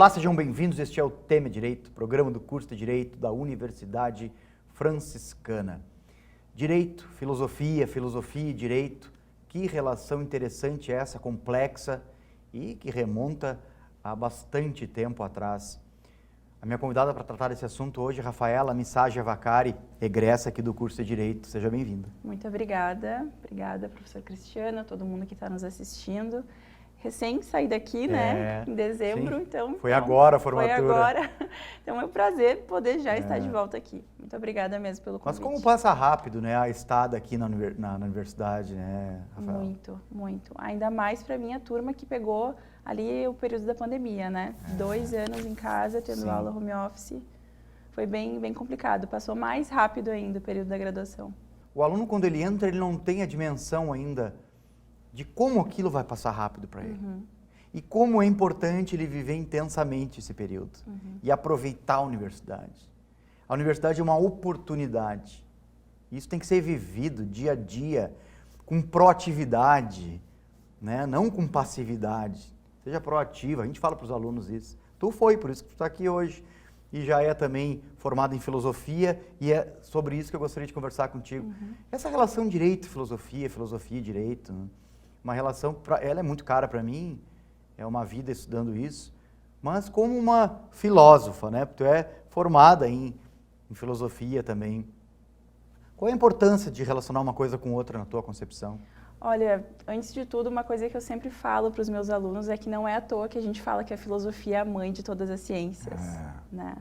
Olá, sejam bem-vindos. Este é o Tema Direito, programa do curso de Direito da Universidade Franciscana. Direito, filosofia e direito. Que relação interessante é essa, complexa e que remonta a bastante tempo atrás. A minha convidada para tratar desse assunto hoje é Rafaela Missaggia Vaccari, egressa aqui do curso de Direito. Seja bem-vinda. Muito obrigada. Obrigada, professor Cristiano, todo mundo que está nos assistindo. Recém saí daqui, né, em dezembro, sim. então... Foi agora a formatura. Foi agora. Então é um prazer poder já estar de volta aqui. Muito obrigada mesmo pelo convite. Mas como passa rápido, né, a estada aqui na universidade, né, Rafaela? Muito, muito. Ainda mais para minha turma que pegou ali o período da pandemia, né? 2 anos em casa, tendo aula home office. Foi bem complicado. Passou mais rápido ainda o período da graduação. O aluno, quando ele entra, ele não tem a dimensão ainda de como aquilo vai passar rápido para ele. E como é importante ele viver intensamente esse período e aproveitar a universidade. A universidade é uma oportunidade. Isso tem que ser vivido dia a dia, com proatividade, né? Não com passividade. Seja proativa, a gente fala para os alunos isso. Tu foi, por isso que tu está aqui hoje. E já é também formado em filosofia, e é sobre isso que eu gostaria de conversar contigo. Essa relação direito-filosofia, filosofia e direito, né? Uma relação, ela é muito cara para mim, é uma vida estudando isso, mas como uma filósofa, né? Tu é formada em filosofia também. Qual é a importância de relacionar uma coisa com outra na tua concepção? Olha, antes de tudo, uma coisa que eu sempre falo para os meus alunos é que não é à toa que a gente fala que a filosofia é a mãe de todas as ciências, né?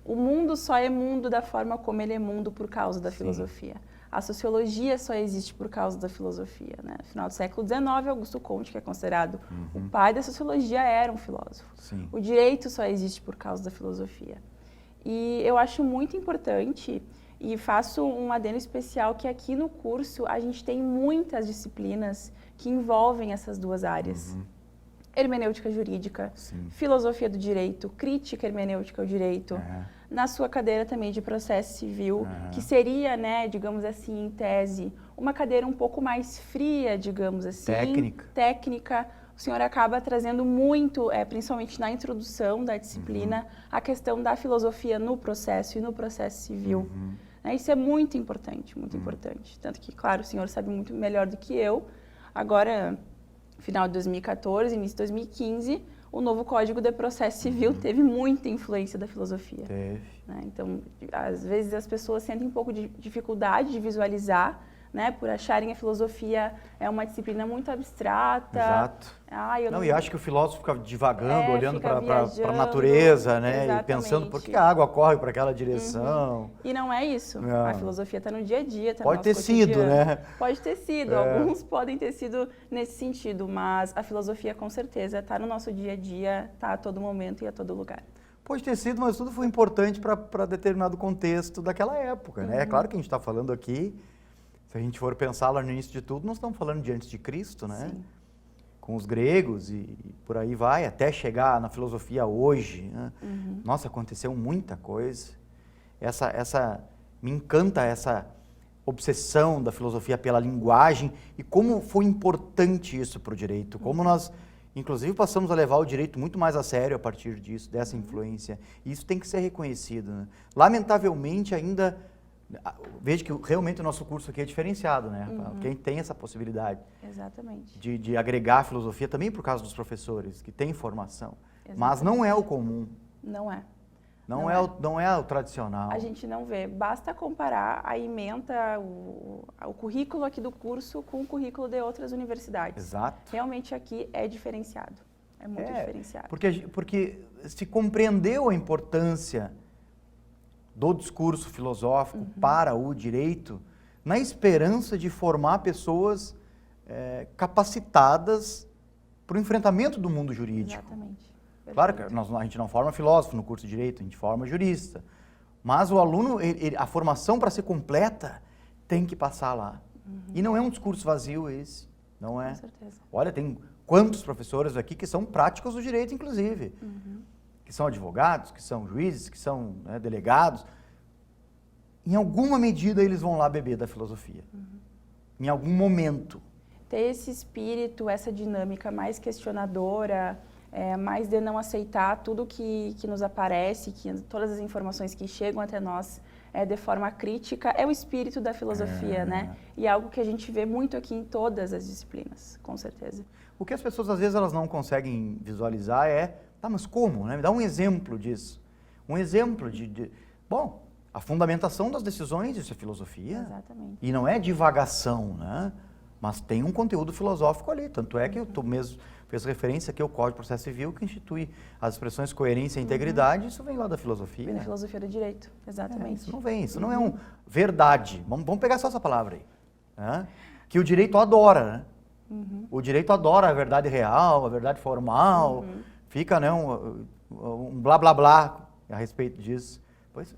O mundo só é mundo da forma como ele é mundo por causa da filosofia. A sociologia só existe por causa da filosofia, né? No final do século XIX, Augusto Comte, que é considerado o pai da sociologia, era um filósofo. O direito só existe por causa da filosofia. E eu acho muito importante, e faço um adendo especial, que aqui no curso a gente tem muitas disciplinas que envolvem essas duas áreas. Hermenêutica jurídica, filosofia do direito, crítica hermenêutica ao direito, na sua cadeira também de processo civil, que seria, né, digamos assim, em tese, uma cadeira um pouco mais fria, digamos assim. Técnica. O senhor acaba trazendo muito, principalmente na introdução da disciplina, a questão da filosofia no processo e no processo civil. Isso é muito importante, muito importante. Tanto que, claro, o senhor sabe muito melhor do que eu. Agora, final de 2014, início de 2015, o novo Código de Processo Civil teve muita influência da filosofia. Né? Então, às vezes as pessoas sentem um pouco de dificuldade de visualizar, né, por acharem a filosofia é uma disciplina muito abstrata. E acho que o filósofo fica divagando, olhando para a natureza, né, e pensando por que a água corre para aquela direção. E não é isso. A filosofia está no dia a dia. Tá Pode ter sido, né? Pode ter sido. Alguns podem ter sido nesse sentido, mas a filosofia com certeza está no nosso dia a dia, está a todo momento e a todo lugar. Pode ter sido, mas tudo foi importante para determinado contexto daquela época, né? É claro que a gente está falando aqui, se a gente for pensar lá no início de tudo, nós estamos falando de antes de Cristo, né? Com os gregos e por aí vai, até chegar na filosofia hoje, né? Nossa, aconteceu muita coisa. Me encanta essa obsessão da filosofia pela linguagem e como foi importante isso para o direito, como nós, inclusive, passamos a levar o direito muito mais a sério a partir disso, dessa influência. E isso tem que ser reconhecido, né? Lamentavelmente, ainda... Vejo que realmente o nosso curso aqui é diferenciado, né? Quem tem essa possibilidade de agregar a filosofia também por causa dos professores, que têm formação. Mas não é o comum. Não é. Não é o tradicional. A gente não vê. Basta comparar a ementa, o currículo aqui do curso com o currículo de outras universidades. Exato. Realmente aqui é diferenciado. É muito diferenciado. Porque se compreendeu a importância do discurso filosófico para o direito, na esperança de formar pessoas capacitadas para o enfrentamento do mundo jurídico. Exatamente. Claro que a gente não forma filósofo no curso de direito, a gente forma jurista. Mas o aluno, a formação para ser completa tem que passar lá. E não é um discurso vazio esse, não é? Com certeza. Olha, tem quantos professores aqui que são práticos do direito, inclusive. Que são advogados, que são juízes, que são delegados. Em alguma medida eles vão lá beber da filosofia. Em algum momento. Ter esse espírito, essa dinâmica mais questionadora, mais de não aceitar tudo que nos aparece, que todas as informações que chegam até nós de forma crítica, é o espírito da filosofia, né? E é algo que a gente vê muito aqui em todas as disciplinas, com certeza. O que as pessoas, às vezes, elas não conseguem visualizar tá, mas como, né? Me dá um exemplo disso. Um exemplo bom, a fundamentação das decisões, isso é filosofia. Exatamente. E não é divagação, né? Mas tem um conteúdo filosófico ali. Tanto é que tu mesmo fez referência aqui ao Código de Processo Civil, que institui as expressões coerência e integridade. Isso vem lá da filosofia. Vem da filosofia do direito, exatamente. Isso não é verdade. Vamos pegar só essa palavra aí. Né? Que o direito adora, né? O direito adora a verdade real, a verdade formal. Fica, né, um blá blá blá a respeito disso. Pois,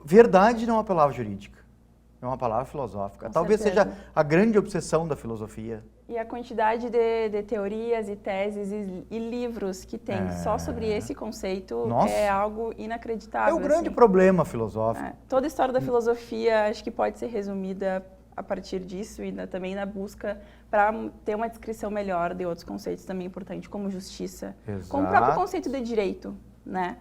verdade não é uma palavra jurídica, é uma palavra filosófica. Talvez seja a grande obsessão da filosofia. E a quantidade de teorias e teses e livros que tem só sobre esse conceito é algo inacreditável. É o grande problema filosófico. Toda a história da filosofia acho que pode ser resumida a partir disso e também na busca para ter uma descrição melhor de outros conceitos também importantes, como justiça, como o próprio conceito de direito, né?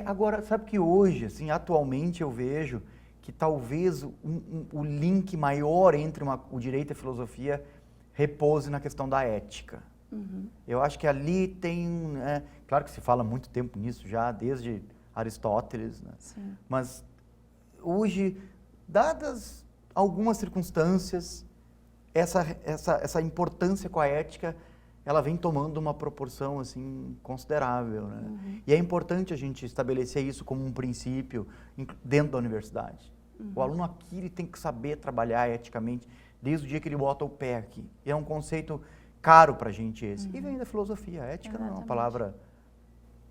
Agora, sabe que hoje, assim, atualmente eu vejo que talvez o link maior entre o direito e a filosofia repouse na questão da ética. Eu acho que ali tem, claro que se fala muito tempo nisso já, desde Aristóteles, né? Sim. Mas hoje, dadas algumas circunstâncias, essa importância com a ética, ela vem tomando uma proporção assim considerável, né? E é importante a gente estabelecer isso como um princípio dentro da universidade. O aluno aqui ele tem que saber trabalhar eticamente desde o dia que ele bota o pé aqui. É um conceito caro para a gente esse. E vem da filosofia. A ética não é uma palavra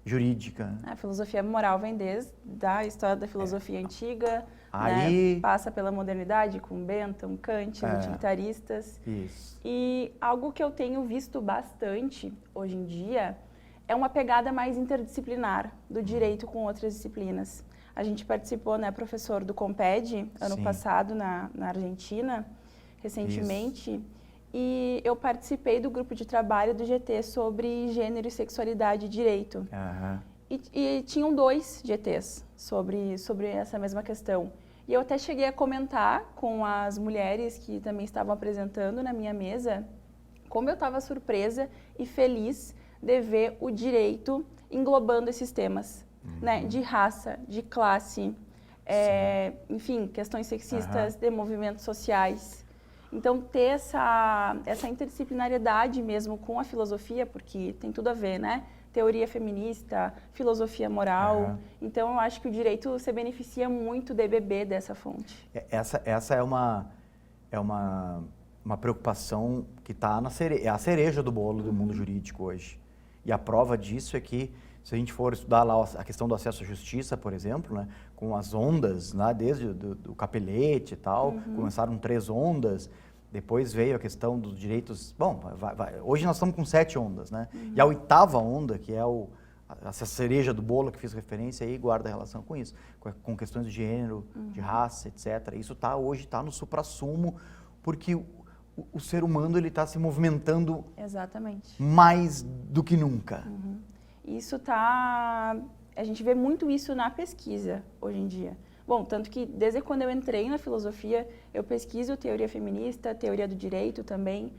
jurídica. A filosofia moral vem desde a história da filosofia antiga, aí, né? Passa pela modernidade com Bentham, Kant, os utilitaristas. Isso. E algo que eu tenho visto bastante hoje em dia é uma pegada mais interdisciplinar do direito com outras disciplinas. A gente participou, né, professor, do Comped ano passado na Argentina, recentemente. Isso. E eu participei do grupo de trabalho do GT sobre gênero e sexualidade e direito. E tinham 2 GTs sobre essa mesma questão. E eu até cheguei a comentar com as mulheres que também estavam apresentando na minha mesa como eu estava surpresa e feliz de ver o direito englobando esses temas, né? De raça, de classe, enfim, questões sexistas, de movimentos sociais. Então, ter essa interdisciplinariedade mesmo com a filosofia, porque tem tudo a ver, né? Teoria feminista, filosofia moral. Então, eu acho que o direito se beneficia muito de beber dessa fonte. Essa é uma preocupação que está é a cereja do bolo do mundo jurídico hoje. E a prova disso é que, se a gente for estudar lá a questão do acesso à justiça, por exemplo, né, com as ondas, lá desde do Capelete e tal, começaram 3 ondas, depois veio a questão dos direitos... Bom, hoje nós estamos com 7 ondas, né? E a 8ª onda, que é essa cereja do bolo que fiz referência aí, guarda relação com isso, com questões de gênero, de raça, etc. Isso hoje está no suprassumo, porque o ser humano está se movimentando mais do que nunca. Isso a gente vê muito isso na pesquisa hoje em dia. Bom, tanto que desde quando eu entrei na filosofia, eu pesquiso teoria feminista, teoria do direito também.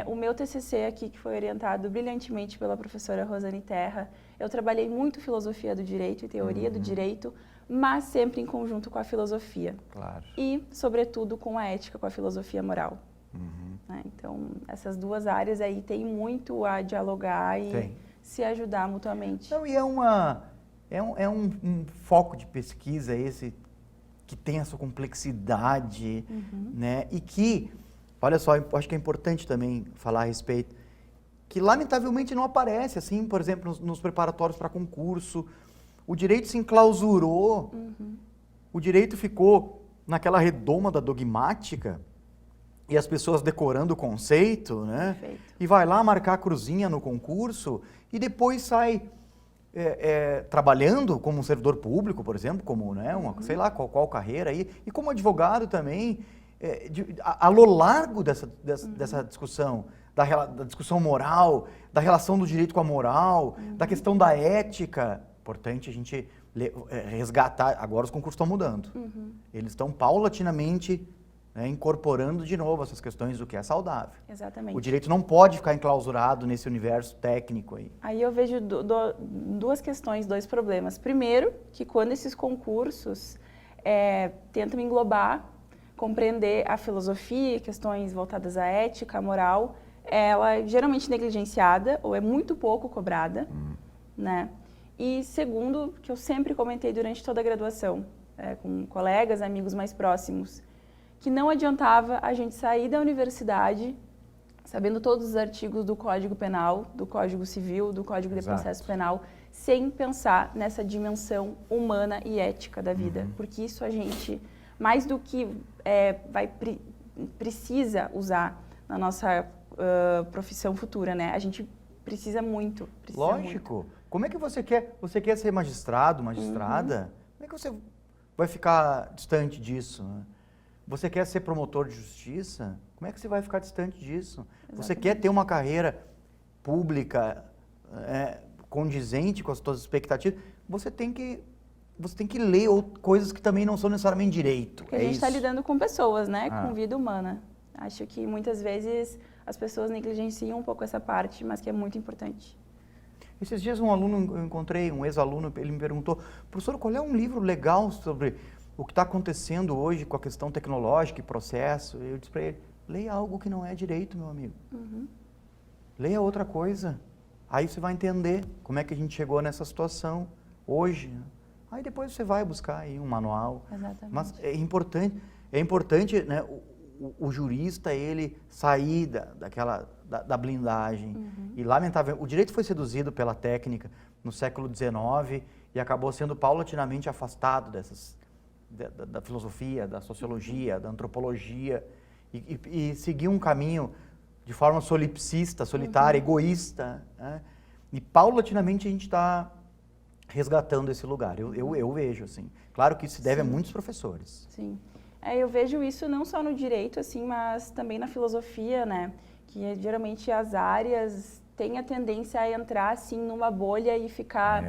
O meu TCC aqui, que foi orientado brilhantemente pela professora Rosane Terra, eu trabalhei muito filosofia do direito e teoria do direito, mas sempre em conjunto com a filosofia. Claro. E, sobretudo, com a ética, com a filosofia moral. Então, essas 2 áreas aí têm muito a dialogar e se ajudar mutuamente. Não, e é um foco de pesquisa esse que tem essa complexidade, né? E que, olha só, eu acho que é importante também falar a respeito, que lamentavelmente não aparece, assim, por exemplo, nos preparatórios para concurso. O direito se enclausurou, o direito ficou naquela redoma da dogmática, e as pessoas decorando o conceito, né? Perfeito. E vai lá marcar a cruzinha no concurso e depois sai trabalhando como um servidor público, por exemplo, como, né, sei lá, qual carreira aí, e como advogado também, ao largo dessa discussão. da discussão moral, da relação do direito com a moral, da questão da ética. Importante a gente resgatar. Agora os concursos estão mudando. Eles estão paulatinamente, né, incorporando de novo essas questões do que é saudável. Exatamente. O direito não pode ficar enclausurado nesse universo técnico aí. Aí eu vejo duas questões, dois problemas. Primeiro, que quando esses concursos tentam englobar, compreender a filosofia, questões voltadas à ética, à moral, ela é geralmente negligenciada ou é muito pouco cobrada, né? E segundo, que eu sempre comentei durante toda a graduação, com colegas, amigos mais próximos, que não adiantava a gente sair da universidade sabendo todos os artigos do Código Penal, do Código Civil, do Código de Processo Penal, sem pensar nessa dimensão humana e ética da vida. Porque isso a gente, mais do que precisa usar na nossa profissão futura, né? A gente precisa muito. Lógico. Muito. Como é que você quer ser magistrado, magistrada? Como é que você vai ficar distante disso, né? Você quer ser promotor de justiça? Como é que você vai ficar distante disso? Exatamente. Você quer ter uma carreira pública condizente com as suas expectativas? Você tem que ler coisas que também não são necessariamente direito. Porque a gente está lidando com pessoas, né? Com vida humana. Acho que muitas vezes as pessoas negligenciam um pouco essa parte, mas que é muito importante. Esses dias eu encontrei um ex-aluno, ele me perguntou, professor, qual é um livro legal sobre o que está acontecendo hoje com a questão tecnológica e processo? Eu disse para ele, leia algo que não é direito, meu amigo. Leia outra coisa. Aí você vai entender como é que a gente chegou nessa situação hoje. Aí depois você vai buscar aí um manual. Exatamente. Mas é importante, né, o jurista, ele sair da blindagem. E lamentavelmente, o direito foi seduzido pela técnica no século XIX e acabou sendo paulatinamente afastado da filosofia, da sociologia, da antropologia e seguiu um caminho de forma solipsista, solitária, egoísta, né? E paulatinamente a gente está resgatando esse lugar. Eu vejo, assim. Claro que isso se deve a muitos professores. Sim. Eu vejo isso não só no direito, assim, mas também na filosofia, né? Que geralmente as áreas têm a tendência a entrar, assim, numa bolha e ficar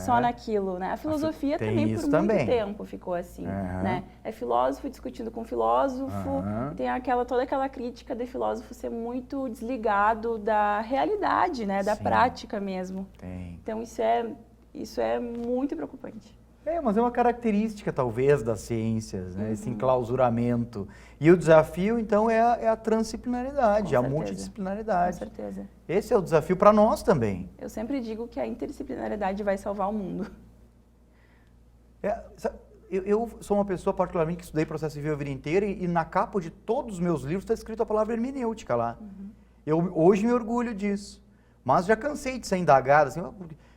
só naquilo, né? A filosofia também, por muito tempo, ficou assim, né? É filósofo discutindo com filósofo, e tem toda aquela crítica de filósofo ser muito desligado da realidade, né? Da prática mesmo. Então, isso é muito preocupante. Mas é uma característica, talvez, das ciências, né? Esse enclausuramento. E o desafio, então, é a transdisciplinaridade, a multidisciplinaridade. Com certeza. Esse é o desafio para nós também. Eu sempre digo que a interdisciplinaridade vai salvar o mundo. Eu sou uma pessoa, particularmente, que estudei processo civil a vida inteira e na capa de todos os meus livros está escrito a palavra hermenêutica lá. Eu hoje me orgulho disso. Mas já cansei de ser indagado, assim,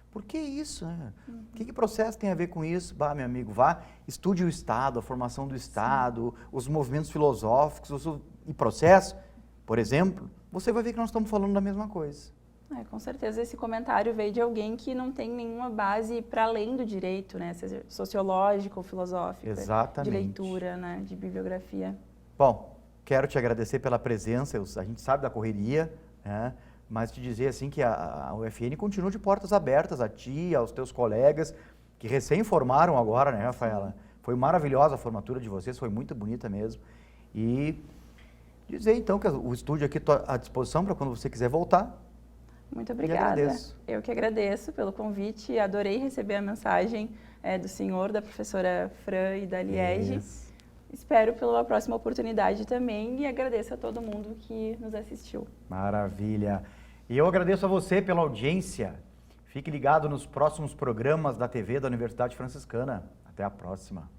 por que isso? Né? O que processo tem a ver com isso? Meu amigo, vá, estude o Estado, a formação do Estado, os movimentos filosóficos e processo, por exemplo, você vai ver que nós estamos falando da mesma coisa. Com certeza esse comentário veio de alguém que não tem nenhuma base para além do direito, né? Seja sociológica ou filosófica. Exatamente. De leitura, né? De bibliografia. Bom, quero te agradecer pela presença, a gente sabe da correria, né? Mas te dizer assim que a UFN continua de portas abertas a ti, aos teus colegas, que recém formaram agora, né, Rafaela? Foi maravilhosa a formatura de vocês, foi muito bonita mesmo. E dizer então que o estúdio aqui está à disposição para quando você quiser voltar. Muito obrigada. Eu que agradeço pelo convite, adorei receber a mensagem do senhor, da professora Fran e da Liege. Espero pela próxima oportunidade também e agradeço a todo mundo que nos assistiu. Maravilha. E eu agradeço a você pela audiência. Fique ligado nos próximos programas da TV da Universidade Franciscana. Até a próxima.